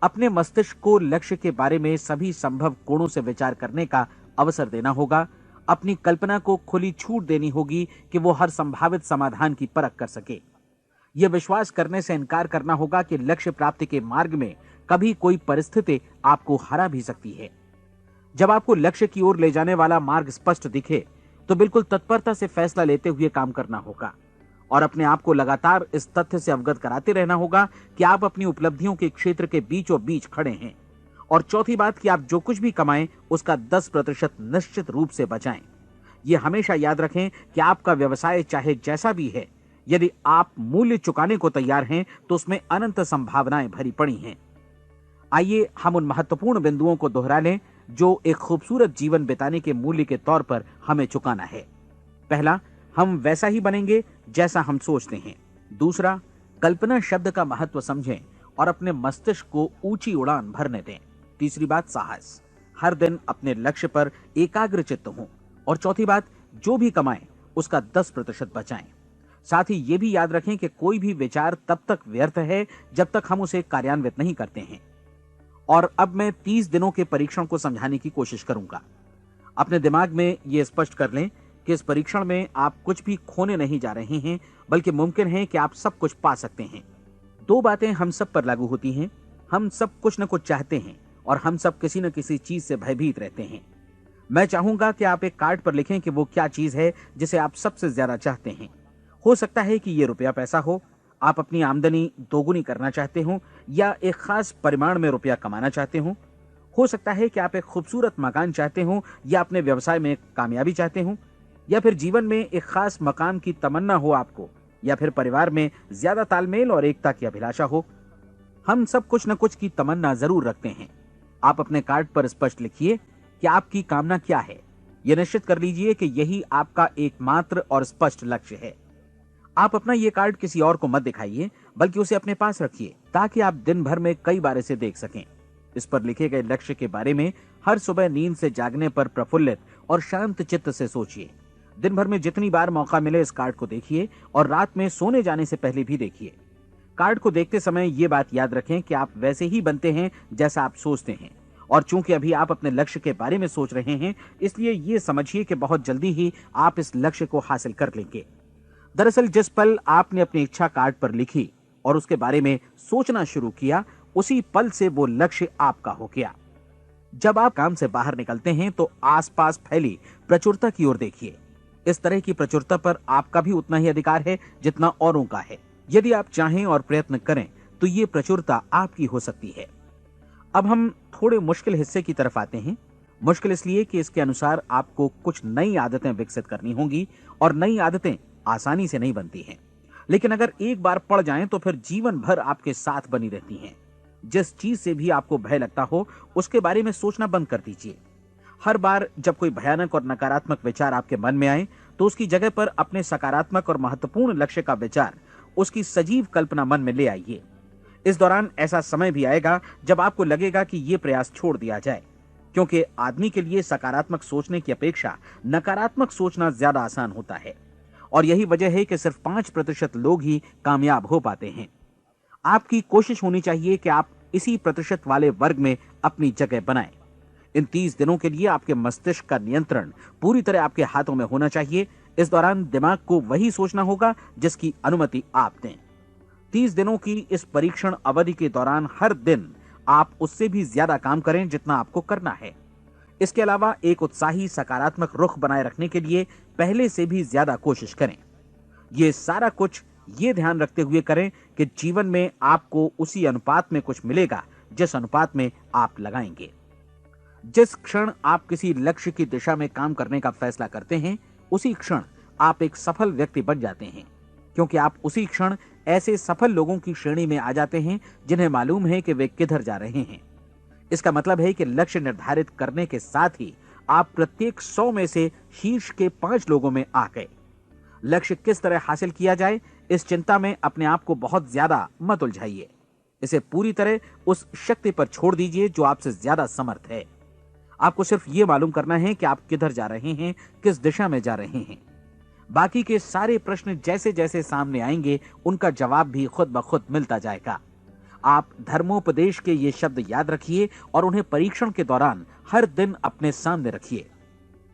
अपने मस्तिष्क को लक्ष्य के बारे में सभी संभव कोणों से विचार करने का अवसर देना होगा। अपनी कल्पना को खुली छूट देनी होगी कि वो हर संभावित समाधान की परख कर सके। यह विश्वास करने से इनकार करना होगा कि लक्ष्य प्राप्ति के मार्ग में कभी कोई परिस्थिति आपको हरा भी सकती है। जब आपको लक्ष्य की ओर ले जाने वाला मार्ग स्पष्ट दिखे तो बिल्कुल तत्परता से फैसला लेते हुए काम करना होगा और अपने आप को लगातार इस तथ्य से अवगत कराते रहना होगा कि आप अपनी उपलब्धियों के क्षेत्र के बीचों बीच खड़े हैं। और चौथी बात कि आप जो कुछ भी कमाएं उसका 10% निश्चित रूप से बचाएं। यह हमेशा याद रखें कि आपका व्यवसाय चाहे जैसा भी है, यदि आप मूल्य चुकाने को तैयार हैं तो उसमें अनंत संभावनाएं भरी पड़ी हैं। आइए हम उन महत्वपूर्ण बिंदुओं को दोहरा लें जो एक खूबसूरत जीवन बिताने के मूल्य के तौर पर हमें चुकाना है। पहला, हम वैसा ही बनेंगे जैसा हम सोचते हैं। दूसरा, कल्पना शब्द का महत्व समझें और अपने मस्तिष्क को ऊंची उड़ान भरने दें। तीसरी बात, साहस, हर दिन अपने लक्ष्य पर एकाग्र चित्त हों। और चौथी बात, जो भी कमाएं उसका 10% बचाएं। साथ ही ये भी याद रखें कि कोई भी विचार तब तक व्यर्थ है जब तक हम उसे कार्यान्वित नहीं करते हैं। और अब मैं 30 दिनों के परीक्षण को समझाने की कोशिश करूंगा। अपने दिमाग में यह स्पष्ट कर लें कि इस परीक्षण में आप कुछ भी खोने नहीं जा रहे हैं, बल्कि मुमकिन है कि आप सब कुछ पा सकते हैं। 2 बातें हम सब पर लागू होती हैं। हम सब कुछ न कुछ चाहते हैं और हम सब किसी न किसी चीज से भयभीत रहते हैं। मैं चाहूंगा कि आप एक कार्ड पर लिखें कि वो क्या चीज है जिसे आप सबसे ज्यादा चाहते हैं। हो सकता है कि ये रुपया पैसा हो, आप अपनी आमदनी दोगुनी करना चाहते हो, या एक खास परिमाण में रुपया कमाना चाहते हो सकता है कि आप एक खूबसूरत मकान चाहते हो, या अपने व्यवसाय में कामयाबी चाहते हो, या फिर जीवन में एक खास मकाम की तमन्ना हो आपको, या फिर परिवार में ज्यादा तालमेल और एकता की अभिलाषा हो। हम सब कुछ न कुछ की तमन्ना जरूर रखते हैं। आप अपने कार्ड पर स्पष्ट लिखिए कि आपकी कामना क्या है। यह निश्चित कर लीजिए कि यही आपका एकमात्र और स्पष्ट लक्ष्य है। आप अपना ये कार्ड किसी और को मत दिखाइए, बल्कि उसे अपने पास रखिए ताकि आप दिन भर में कई बार इसे देख सकें। इस पर लिखे गए लक्ष्य के बारे में हर सुबह नींद से जागने पर प्रफुल्लित और शांत चित्त से सोचिए। दिन भर में जितनी बार मौका मिले इस कार्ड को देखिए और रात में सोने जाने से पहले भी देखिए। कार्ड को देखते समय ये बात याद रखें कि आप वैसे ही बनते हैं जैसा आप सोचते हैं। और चूंकि अभी आप अपने लक्ष्य के बारे में सोच रहे हैं, इसलिए ये समझिए कि बहुत जल्दी ही आप इस लक्ष्य को हासिल कर लेंगे। दरअसल जिस पल आपने अपनी इच्छा कार्ड पर लिखी और उसके बारे में सोचना शुरू किया, उसी पल से वो लक्ष्य आपका हो गया। जब आप काम से बाहर निकलते हैं तो आसपास फैली प्रचुरता की ओर देखिए। इस तरह की प्रचुरता पर आपका भी उतना ही अधिकार है जितना औरों का है। यदि आप चाहें और प्रयत्न करें तो ये प्रचुरता आपकी हो सकती है। अब हम थोड़े मुश्किल हिस्से की तरफ आते हैं। मुश्किल इसलिए कि इसके अनुसार आपको कुछ नई आदतें विकसित करनी होंगी और नई आदतें आसानी से नहीं बनती हैं, लेकिन अगर एक बार पड़ जाएं तो फिर जीवन भर आपके साथ बनी रहती हैं। जिस चीज से भी आपको भय लगता हो उसके बारे में सोचना बंद कर दीजिए। हर बार जब कोई भयानक और नकारात्मक विचार आपके मन में आए तो उसकी जगह पर अपने सकारात्मक और महत्वपूर्ण लक्ष्य का विचार, उसकी सजीव कल्पना मन में ले आइए। इस दौरान ऐसा समय भी आएगा जब आपको लगेगा कि यह प्रयास छोड़ दिया जाए, क्योंकि आदमी के लिए सकारात्मक सोचने की अपेक्षा नकारात्मक सोचना ज्यादा आसान होता है। और यही वजह है कि सिर्फ 5% लोग ही कामयाब हो पाते हैं। आपकी कोशिश होनी चाहिए कि आप इसी प्रतिशत वाले वर्ग में अपनी जगह बनाएं। इन 30 दिनों के लिए आपके मस्तिष्क का नियंत्रण पूरी तरह आपके हाथों में होना चाहिए। इस दौरान दिमाग को वही सोचना होगा जिसकी अनुमति आप दें। 30 दिनों की इस परीक्षण अवधि के दौरान हर दिन आप उससे भी ज्यादा काम करें जितना आपको करना है। इसके अलावा एक उत्साही सकारात्मक रुख बनाए रखने के लिए पहले से भी ज्यादा कोशिश करें। ये सारा कुछ ये ध्यान रखते हुए करें कि जीवन में आपको उसी अनुपात में कुछ मिलेगा जिस अनुपात में आप लगाएंगे। जिस क्षण आप किसी लक्ष्य की दिशा में काम करने का फैसला करते हैं, उसी क्षण आप एक सफल व्यक्ति बन जाते हैं, क्योंकि आप उसी क्षण ऐसे सफल लोगों की श्रेणी में आ जाते हैं जिन्हें मालूम है कि वे किधर जा रहे हैं। इसका मतलब है कि लक्ष्य निर्धारित करने के साथ ही आप प्रत्येक 100 में से शीर्ष के 5 लोगों में आ गए। लक्ष्य किस तरह हासिल किया जाए, इस चिंता में अपने आप को बहुत ज्यादा मत उलझाइए। इसे पूरी तरह उस शक्ति पर छोड़ दीजिए जो आपसे ज्यादा समर्थ है। आपको सिर्फ ये मालूम करना है कि आप किधर जा रहे हैं, किस दिशा में जा रहे हैं। बाकी के सारे प्रश्न जैसे जैसे सामने आएंगे उनका जवाब भी खुद ब खुद मिलता जाएगा। आप धर्मोपदेश के ये शब्द याद रखिए और उन्हें परीक्षण के दौरान हर दिन अपने सामने रखिए।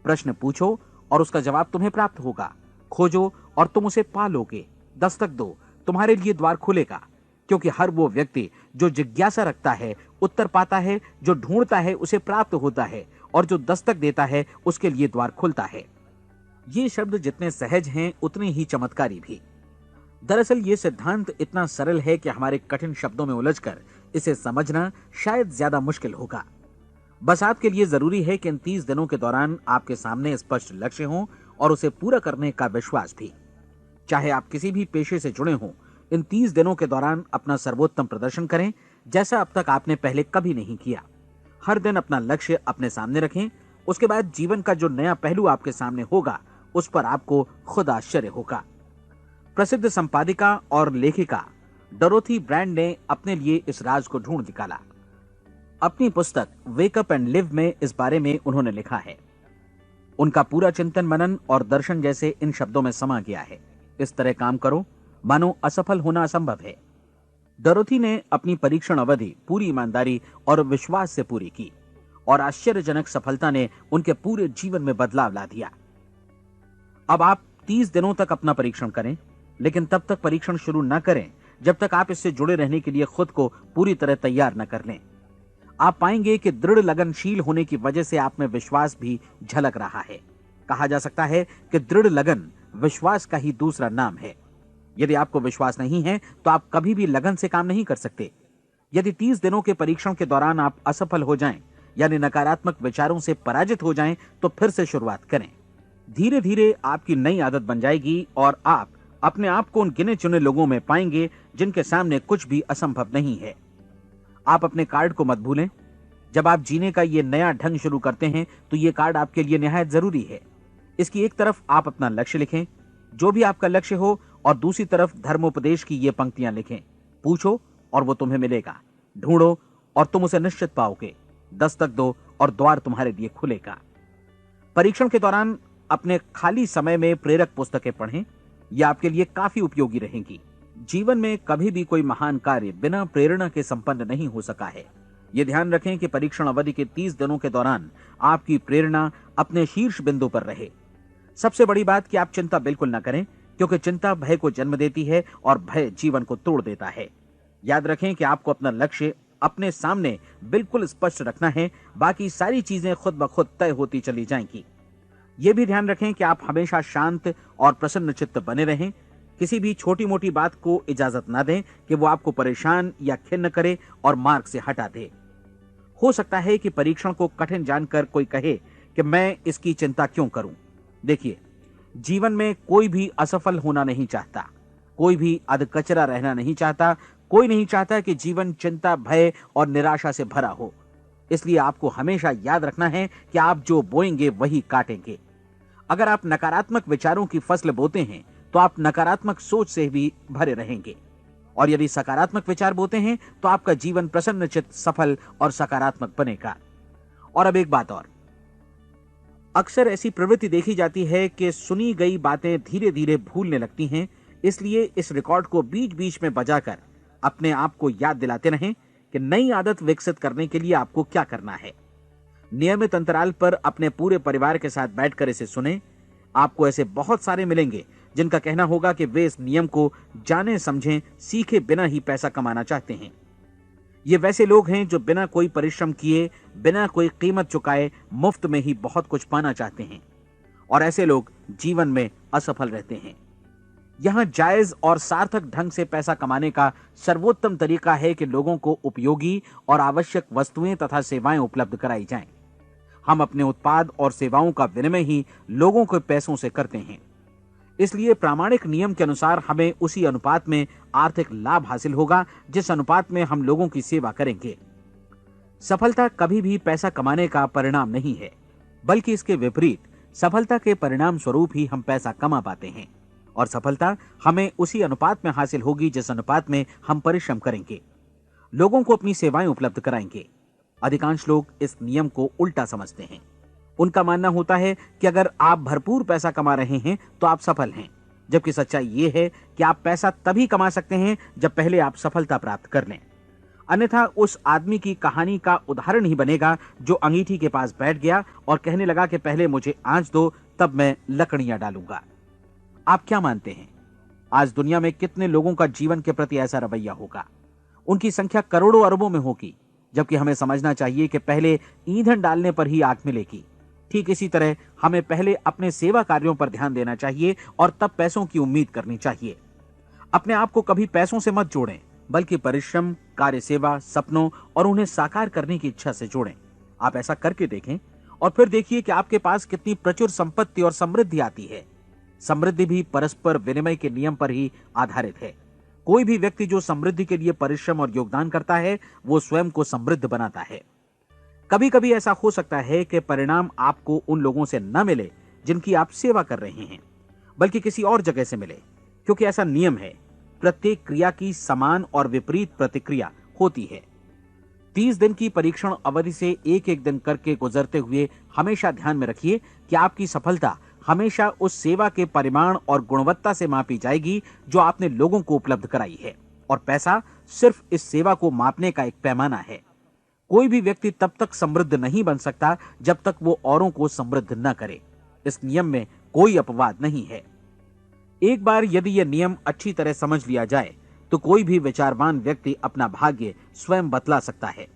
प्रश्न पूछो और उसका जवाब तुम्हें प्राप्त होगा। खोजो और तुम उसे पा लोगे। दस्तक दो, तुम्हारे लिए द्वार खुलेगा, क्योंकि हर वो व्यक्ति जो जिज्ञासा रखता है उत्तर पाता है, जो ढूंढता है उसे प्राप्त होता है, और जो दस्तक देता है उसके लिए द्वार खुलता है। ये शब्द जितने सहज हैं उतने ही चमत्कारी भी। दरअसल ये सिद्धांत इतना सरल है कि हमारे कठिन शब्दों में उलझकर इसे समझना शायद ज्यादा मुश्किल होगा। बस आपके लिए जरूरी है कि इन 30 दिनों के दौरान आपके सामने स्पष्ट लक्ष्य हो और उसे पूरा करने का विश्वास भी। चाहे आप किसी भी पेशे से जुड़े हों, इन 30 दिनों के दौरान अपना सर्वोत्तम प्रदर्शन करें, जैसा अब तक आपने पहले कभी नहीं किया। हर दिन अपना लक्ष्य अपने सामने रखें। उसके बाद जीवन का जो नया पहलू आपके सामने होगा उस पर आपको खुद आश्चर्य होगा। प्रसिद्ध संपादिका और लेखिका डोरोथी ब्रैंड ने अपने लिए इस राज को ढूंढ निकाला। अपनी पुस्तक वेक अप एंड लिव में इस बारे में उन्होंने लिखा है। उनका पूरा चिंतन मनन और दर्शन जैसे इन शब्दों में समा गया है। इस तरह काम करो मानो असफल होना असंभव है। डोरोथी ने अपनी परीक्षण अवधि पूरी ईमानदारी और विश्वास से पूरी की और आश्चर्यजनक सफलता ने उनके पूरे जीवन में बदलाव ला दिया। अब आप 30 दिनों तक अपना परीक्षण करें, लेकिन तब तक परीक्षण शुरू न करें जब तक आप इससे जुड़े रहने के लिए खुद को पूरी तरह तैयार न कर लें। आप पाएंगे कि दृढ़ लगनशील होने की वजह से आप में विश्वास भी झलक रहा है। कहा जा सकता है कि दृढ़ लगन विश्वास का ही दूसरा नाम है। यदि आपको विश्वास नहीं है तो आप कभी भी लगन से काम नहीं कर सकते। यदि 30 दिनों के परीक्षण के दौरान आप असफल हो जाएं, यानी नकारात्मक विचारों से पराजित हो जाएं, तो फिर से शुरुआत करें। धीरे धीरे आपकी नई आदत बन जाएगी और आप अपने आप को उन गिने चुने लोगों में पाएंगे जिनके सामने कुछ भी असंभव नहीं है। आप अपने कार्ड को मत भूलें। जब आप जीने का ये नया ढंग शुरू करते हैं तो ये कार्ड आपके लिए निहायत जरूरी है। इसकी एक तरफ आप अपना लक्ष्य लिखें, जो भी आपका लक्ष्य हो, और दूसरी तरफ धर्मोपदेश की ये पंक्तियां लिखें। पूछो और वो तुम्हें मिलेगा, ढूंढो और तुम उसे निश्चित पाओगे, दस्तक दो और द्वार तुम्हारे लिए खुलेगा। परीक्षण के दौरान अपने खाली समय में प्रेरक पुस्तकें पढ़ें। यह आपके लिए काफी उपयोगी रहेंगी। जीवन में कभी भी कोई महान कार्य बिना प्रेरणा के संपन्न नहीं हो सका है। यह ध्यान रखें कि परीक्षण अवधि के 30 दिनों के दौरान आपकी प्रेरणा अपने शीर्ष बिंदु पर रहे। सबसे बड़ी बात कि आप चिंता बिल्कुल न करें, क्योंकि चिंता भय को जन्म देती है और भय जीवन को तोड़ देता है। याद रखें कि आपको अपना लक्ष्य अपने सामने बिल्कुल स्पष्ट रखना है, बाकी सारी चीजें खुद ब खुद तय होती चली जाएंगी। यह भी ध्यान रखें कि आप हमेशा शांत और प्रसन्न चित्त बने रहें। किसी भी छोटी मोटी बात को इजाजत ना दें कि वो आपको परेशान या खिन्न करे और मार्ग से हटा दे। हो सकता है कि परीक्षण को कठिन जानकर कोई कहे कि मैं इसकी चिंता क्यों करूं। देखिए, जीवन में कोई भी असफल होना नहीं चाहता, कोई भी अधकचरा रहना नहीं चाहता, कोई नहीं चाहता कि जीवन चिंता, भय और निराशा से भरा हो। इसलिए आपको हमेशा याद रखना है कि आप जो बोएंगे वही काटेंगे। अगर आप नकारात्मक विचारों की फसल बोते हैं तो आप नकारात्मक सोच से भी भरे रहेंगे, और यदि सकारात्मक विचार बोते हैं तो आपका जीवन प्रसन्नचित्त, सफल और सकारात्मक बनेगा। और अब एक बात और, अक्सर ऐसी प्रवृत्ति देखी जाती है कि सुनी गई बातें धीरे धीरे भूलने लगती हैं। इसलिए इस रिकॉर्ड को बीच बीच में बजाकर अपने आप को याद दिलाते रहें कि नई आदत विकसित करने के लिए आपको क्या करना है। नियमित अंतराल पर अपने पूरे परिवार के साथ बैठकर इसे सुनें। आपको ऐसे बहुत सारे मिलेंगे जिनका कहना होगा कि वे इस नियम को जाने समझें सीखे बिना ही पैसा कमाना चाहते हैं। ये वैसे लोग हैं जो बिना कोई परिश्रम किए, बिना कोई कीमत चुकाए मुफ्त में ही बहुत कुछ पाना चाहते हैं, और ऐसे लोग जीवन में असफल रहते हैं। यहां जायज और सार्थक ढंग से पैसा कमाने का सर्वोत्तम तरीका है कि लोगों को उपयोगी और आवश्यक वस्तुएं तथा सेवाएं उपलब्ध कराई जाएं। हम अपने उत्पाद और सेवाओं का विनिमय ही लोगों के पैसों से करते हैं। इसलिए प्रामाणिक नियम के अनुसार हमें उसी अनुपात में आर्थिक लाभ हासिल होगा जिस अनुपात में हम लोगों की सेवा करेंगे। सफलता कभी भी पैसा कमाने का परिणाम नहीं है, बल्कि इसके विपरीत सफलता के परिणाम स्वरूप ही हम पैसा कमा पाते हैं, और सफलता हमें उसी अनुपात में हासिल होगी जिस अनुपात में हम परिश्रम करेंगे, लोगों को अपनी सेवाएं उपलब्ध कराएंगे। अधिकांश लोग इस नियम को उल्टा समझते हैं। उनका मानना होता है कि अगर आप भरपूर पैसा कमा रहे हैं तो आप सफल हैं, जबकि सच्चाई ये है कि आप पैसा तभी कमा सकते हैं जब पहले आप सफलता प्राप्त कर लें। अन्यथा उस आदमी की कहानी का उदाहरण ही बनेगा जो अंगीठी के पास बैठ गया और कहने लगा कि पहले मुझे आंच दो, तब मैं लकड़ियां डालूंगा। आप क्या मानते हैं, आज दुनिया में कितने लोगों का जीवन के प्रति ऐसा रवैया होगा? उनकी संख्या करोड़ों अरबों में होगी, जबकि हमें समझना चाहिए कि पहले ईंधन डालने पर ही आग मिलेगी। ठीक इसी तरह हमें पहले अपने सेवा कार्यों पर ध्यान देना चाहिए और तब पैसों की उम्मीद करनी चाहिए। अपने आप को कभी पैसों से मत जोड़ें, बल्कि परिश्रम, कार्य सेवा, सपनों और उन्हें साकार करने की इच्छा से जोड़ें। आप ऐसा करके देखें और फिर देखिए कि आपके पास कितनी प्रचुर संपत्ति और समृद्धि आती है। समृद्धि भी परस्पर विनिमय के नियम पर ही आधारित है। कोई भी व्यक्ति जो समृद्धि के लिए परिश्रम और योगदान करता है, वो स्वयं को समृद्ध बनाता है। कभी कभी ऐसा हो सकता है कि परिणाम आपको उन लोगों से न मिले जिनकी आप सेवा कर रहे हैं, बल्कि किसी और जगह से मिले, क्योंकि ऐसा नियम है, प्रत्येक क्रिया की समान और विपरीत प्रतिक्रिया होती है। 30 दिन की परीक्षण अवधि से एक एक दिन करके गुजरते हुए हमेशा ध्यान में रखिए कि आपकी सफलता हमेशा उस सेवा के परिमाण और गुणवत्ता से मापी जाएगी जो आपने लोगों को उपलब्ध कराई है, और पैसा सिर्फ इस सेवा को मापने का एक पैमाना है। कोई भी व्यक्ति तब तक समृद्ध नहीं बन सकता जब तक वो औरों को समृद्ध न करे। इस नियम में कोई अपवाद नहीं है। एक बार यदि यह नियम अच्छी तरह समझ लिया जाए तो कोई भी विचारवान व्यक्ति अपना भाग्य स्वयं बतला सकता है।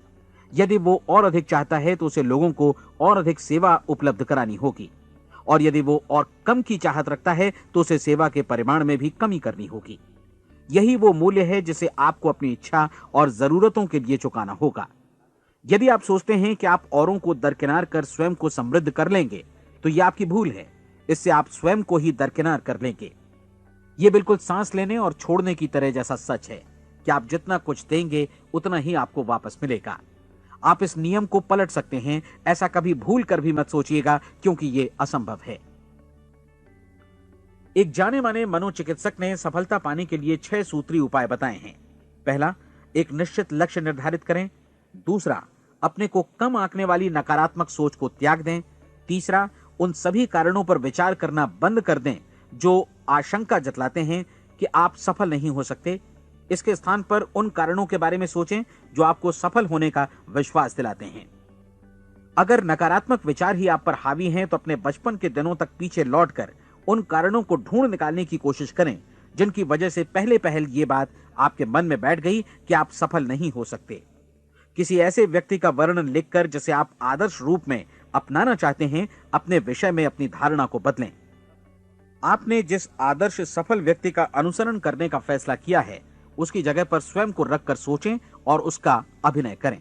यदि वो और अधिक चाहता है तो उसे लोगों को और अधिक सेवा उपलब्ध करानी होगी, और यदि वो और कम की चाहत रखता है तो उसे सेवा के परिमाण में भी कमी करनी होगी। यही वो मूल्य है जिसे आपको अपनी इच्छा और जरूरतों के लिए चुकाना होगा। यदि आप सोचते हैं कि आप औरों को दरकिनार कर स्वयं को समृद्ध कर लेंगे तो यह आपकी भूल है। इससे आप स्वयं को ही दरकिनार कर लेंगे। यह बिल्कुल सांस लेने और छोड़ने की तरह जैसा सच है कि आप जितना कुछ देंगे उतना ही आपको वापस मिलेगा। आप इस नियम को पलट सकते हैं, ऐसा कभी भूल कर भी मत सोचिएगा, क्योंकि यह असंभव है। एक जाने माने मनोचिकित्सक ने सफलता पाने के लिए 6 सूत्री उपाय बताए हैं। पहला, एक निश्चित लक्ष्य निर्धारित करें। दूसरा, अपने को कम आंकने वाली नकारात्मक सोच को त्याग दें। तीसरा, उन सभी कारणों पर विचार करना बंद कर दें जो आशंका जतलाते हैं कि आप सफल नहीं हो सकते। इसके स्थान पर उन कारणों के बारे में सोचें जो आपको सफल होने का विश्वास दिलाते हैं। अगर नकारात्मक विचार ही आप पर हावी हैं तो अपने बचपन के दिनों तक पीछे लौटकर उन कारणों को ढूंढ निकालने की कोशिश करें जिनकी वजह से पहले पहल ये बात आपके मन में बैठ गई कि आप सफल नहीं हो सकते। किसी ऐसे व्यक्ति का वर्णन लिखकर जिसे आप आदर्श रूप में अपनाना चाहते हैं, अपने विषय में अपनी धारणा को बदलें। आपने जिस आदर्श सफल व्यक्ति का अनुसरण करने का फैसला किया है, उसकी जगह पर स्वयं को रखकर सोचें और उसका अभिनय करें।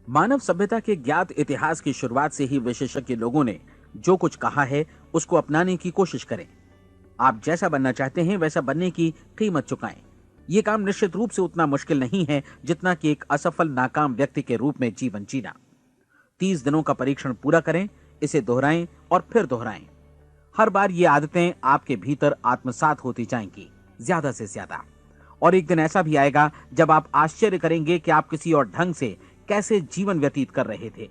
मानव सभ्यता के ज्ञात इतिहास की शुरुआत से ही विशेषज्ञ लोगों ने जो कुछ कहा है उसको अपनाने की कोशिश करें। आप जैसा बनना चाहते हैं वैसा बनने की कीमत चुकाएं। यह काम निश्चित रूप से उतना मुश्किल नहीं है जितना कि एक असफल नाकाम व्यक्ति के रूप में जीवन जीना। 30 दिनों का परीक्षण पूरा करें, इसे दोहराएं और फिर दोहराएं। हर बार ये आदतें आपके भीतर आत्मसात होती जाएंगी, ज्यादा से ज्यादा। और एक दिन ऐसा भी आएगा जब आप आश्चर्य करेंगे कि आप किसी और ढंग से कैसे जीवन व्यतीत कर रहे थे।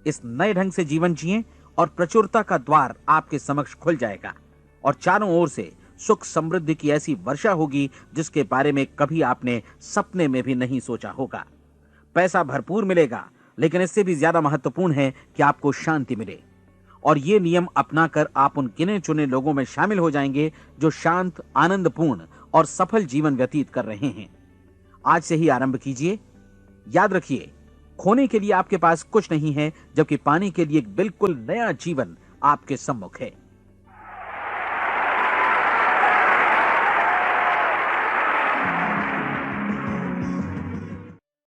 इस नए ढंग से जीवन जिएं और प्रचुरता का द्वार आपके समक्ष खुल जाएगा और चारों ओर से सुख समृद्धि की ऐसी वर्षा होगी जिसके बारे में कभी आपने सपने में भी नहीं सोचा होगा। पैसा भरपूर मिलेगा, लेकिन इससे भी ज्यादा महत्वपूर्ण है कि आपको शांति मिले। और ये नियम अपनाकर आप उन गिने चुने लोगों में शामिल हो जाएंगे जो शांत, आनंदपूर्ण और सफल जीवन व्यतीत कर रहे हैं। आज से ही आरंभ कीजिए। याद रखिए, खोने के लिए आपके पास कुछ नहीं है, जबकि पाने के लिए एक बिल्कुल नया जीवन आपके सम्मुख है।